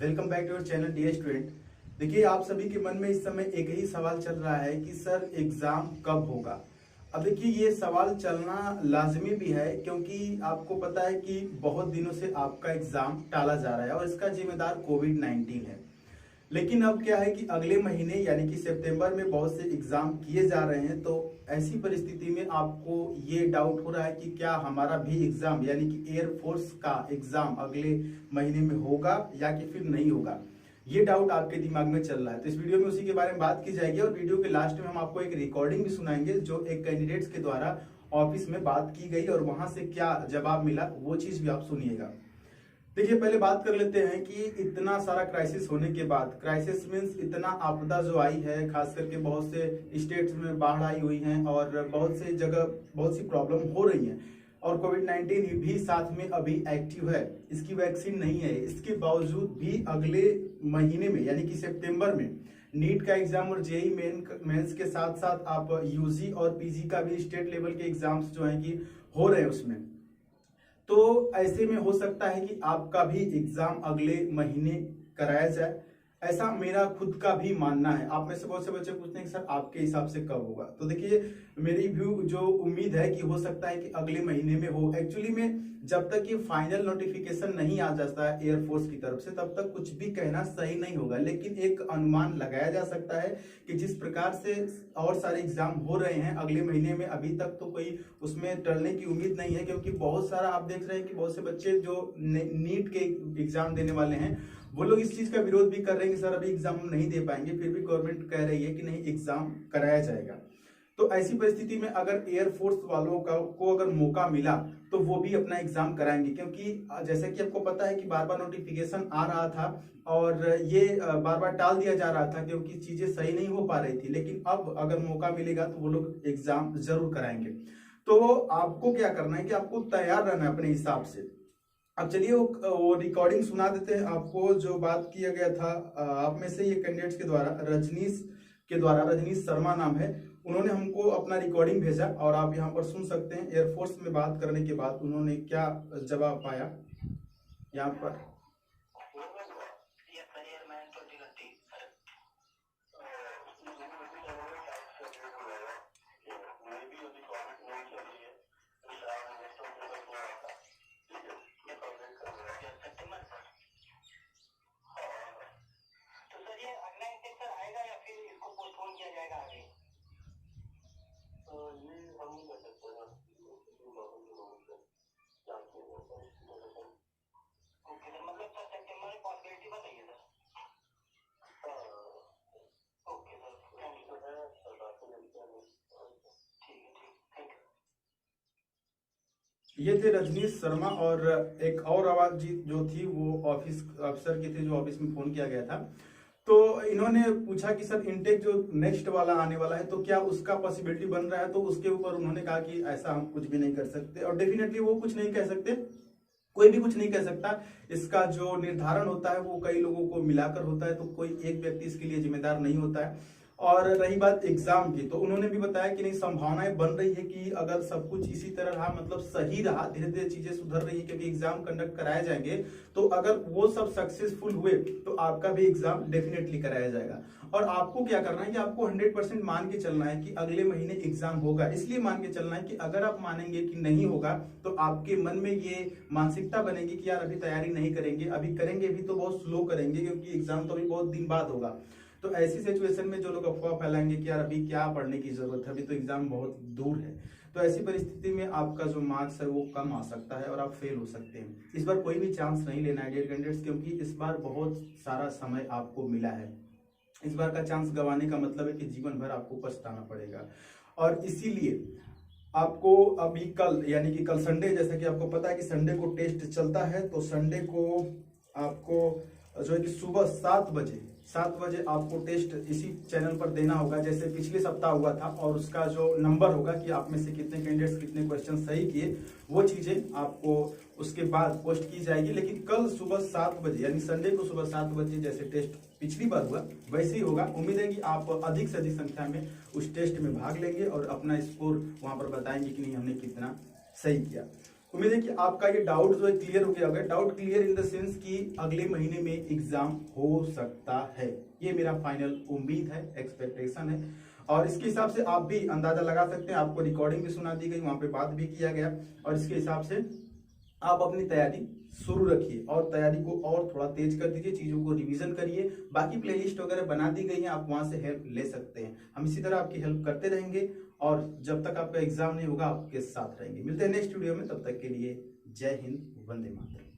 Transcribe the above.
Welcome back to your channel dear student. देखिए, आप सभी के मन में इस समय एक ही सवाल चल रहा है कि सर एग्जाम कब होगा। अब देखिए, ये सवाल चलना लाजमी भी है क्योंकि आपको पता है कि बहुत दिनों से आपका एग्जाम टाला जा रहा है और इसका जिम्मेदार कोविड-19 है। लेकिन अब क्या है कि अगले महीने यानी कि सितंबर में बहुत से एग्जाम किए जा रहे हैं, तो ऐसी परिस्थिति में आपको ये डाउट हो रहा है कि क्या हमारा भी एग्जाम यानी कि एयरफोर्स का एग्जाम अगले महीने में होगा या कि फिर नहीं होगा। ये डाउट आपके दिमाग में चल रहा है, तो इस वीडियो में उसी के बारे में बात की जाएगी और वीडियो के लास्ट में हम आपको एक रिकॉर्डिंग भी सुनाएंगे जो एक कैंडिडेट्स के द्वारा ऑफिस में बात की गई और वहां से क्या जवाब मिला वो चीज भी आप सुनिएगा। देखिए, पहले बात कर लेते हैं कि इतना सारा क्राइसिस होने के बाद, क्राइसिस मींस इतना आपदा जो आई है, खास करके बहुत से स्टेट्स में बाढ़ आई हुई है और बहुत से जगह बहुत सी प्रॉब्लम हो रही है और कोविड-19 भी साथ में अभी एक्टिव है। इसकी वैक्सीन नहीं है, इसके बावजूद भी अगले महीने में यानी कि सितंबर में नीट का एग्जाम और जेई मेंस के साथ साथ आप यूजी और पीजी का भी स्टेट लेवल के एग्जाम्स जो है कि हो रहे हैं उसमें। तो ऐसे में हो सकता है कि आपका भी एग्जाम अगले महीने कराया जाए, ऐसा मेरा खुद का भी मानना है। आप में से बहुत से बच्चे पूछते हैं कि सर आपके हिसाब से कब होगा, तो देखिए मेरी व्यू जो उम्मीद है कि हो सकता है कि अगले महीने में हो। एक्चुअली में जब तक ये फाइनल नोटिफिकेशन नहीं आ जाता है एयरफोर्स की तरफ से तब तक कुछ भी कहना सही नहीं होगा, लेकिन एक अनुमान लगाया जा सकता है कि जिस प्रकार से और सारे एग्जाम हो रहे हैं अगले महीने में, अभी तक तो कोई उसमें टलने की उम्मीद नहीं है क्योंकि बहुत सारा आप देख रहे हैं कि बहुत से बच्चे जो नीट के एग्जाम देने वाले हैं वो लोग इस चीज का विरोध भी कर रहे हैं कि सर अभी एग्जाम हम नहीं दे पाएंगे, फिर भी गवर्नमेंट कह रही है कि नहीं एग्जाम कराया जाएगा। तो ऐसी परिस्थिति में अगर एयरफोर्स वालों को अगर मौका मिला तो वो भी अपना एग्जाम कराएंगे, क्योंकि जैसे कि आपको पता है कि बार बार नोटिफिकेशन आ रहा था और ये बार बार टाल दिया जा रहा था क्योंकि चीजें सही नहीं हो पा रही थी, लेकिन अब अगर मौका मिलेगा तो वो लोग एग्जाम जरूर कराएंगे। तो आपको क्या करना है कि आपको तैयार रहना है अपने हिसाब से। अब चलिए वो रिकॉर्डिंग सुना देते हैं आपको जो बात किया गया था। आप में से ये कैंडिडेट्स के द्वारा रजनीश शर्मा नाम है, उन्होंने हमको अपना रिकॉर्डिंग भेजा और आप यहाँ पर सुन सकते हैं। एयरफोर्स में बात करने के बाद उन्होंने क्या जवाब पाया यहाँ पर। ये थे रजनीश शर्मा और एक और आवाज जो थी वो ऑफिस अफसर की थी जो ऑफिस में फोन किया गया था। तो इन्होंने पूछा कि सर इनटेक जो नेक्स्ट वाला आने वाला है तो क्या उसका पॉसिबिलिटी बन रहा है, तो उसके ऊपर उन्होंने कहा कि ऐसा हम कुछ भी नहीं कर सकते और डेफिनेटली वो कुछ नहीं कह सकते, कोई भी कुछ नहीं कह सकता। इसका जो निर्धारण होता है वो कई लोगों को मिलाकर होता है, तो कोई एक व्यक्ति इसके लिए जिम्मेदार नहीं होता है। और रही बात एग्जाम की, तो उन्होंने भी बताया कि नहीं संभावनाएं बन रही है कि अगर सब कुछ इसी तरह रहा, मतलब सही रहा, धीरे धीरे चीजें सुधर रही है क्योंकि एग्जाम कंडक्ट कराए जाएंगे, तो अगर वो सब सक्सेसफुल हुए तो आपका भी एग्जाम डेफिनेटली कराया जाएगा। और आपको क्या करना है कि आपको 100% मान के चलना है कि अगले महीने एग्जाम होगा। इसलिए मान के चलना है कि अगर आप मानेंगे कि नहीं होगा तो आपके मन में ये मानसिकता बनेगी कि यार अभी तैयारी नहीं करेंगे, अभी करेंगे भी तो बहुत स्लो करेंगे क्योंकि एग्जाम तो अभी बहुत दिन बाद होगा। तो ऐसी सिचुएशन में जो लोग अफवाह फैलाएंगे कि यार अभी क्या पढ़ने की जरूरत है, अभी तो एग्जाम बहुत दूर है, तो ऐसी परिस्थिति में आपका जो मार्क्स है वो कम आ सकता है और आप फेल हो सकते हैं। इस बार कोई भी चांस नहीं लेना है डियर कैंडिडेट्स, क्योंकि इस बार बहुत सारा समय आपको मिला है। इस बार का चांस गंवाने का मतलब है कि जीवन भर आपको पछताना पड़ेगा। और इसीलिए आपको अभी कल यानी कि कल संडे, जैसा कि आपको पता है कि संडे को टेस्ट चलता है, तो संडे को आपको जो है कि सुबह 7 बजे आपको टेस्ट इसी चैनल पर देना होगा जैसे पिछले सप्ताह हुआ था, और उसका जो नंबर होगा कि आप में से कितने कैंडिडेट्स कितने क्वेश्चन सही किए वो चीजें आपको उसके बाद पोस्ट की जाएगी। लेकिन कल सुबह 7 बजे यानी संडे को सुबह 7 बजे जैसे टेस्ट पिछली बार हुआ वैसे ही होगा। उम्मीद है कि आप अधिक से अधिक संख्या में उस टेस्ट में भाग लेंगे और अपना स्कोर वहां पर बताएंगे कि नहीं हमने कितना सही किया। उम्मीद है कि आपका ये डाउट जो है क्लियर हो गया होगा। Doubt clear in the sense कि अगले महीने में एग्जाम हो सकता है, ये मेरा फाइनल उम्मीद है, एक्सपेक्टेशन है। और इसके हिसाब से आप भी अंदाजा लगा सकते हैं, आपको रिकॉर्डिंग भी सुना दी गई, वहां पे बात भी किया गया, और इसके हिसाब से आप अपनी तैयारी शुरू रखिए और तैयारी को और थोड़ा तेज कर दीजिए, चीजों को रिवीजन करिए। बाकी प्लेलिस्ट वगैरह बना दी गई है, आप वहां से हेल्प ले सकते हैं। हम इसी तरह आपकी हेल्प करते रहेंगे और जब तक आपका एग्जाम नहीं होगा आपके साथ रहेंगे। मिलते हैं नेक्स्ट वीडियो में, तब तक के लिए जय हिंद, वंदे मातरम।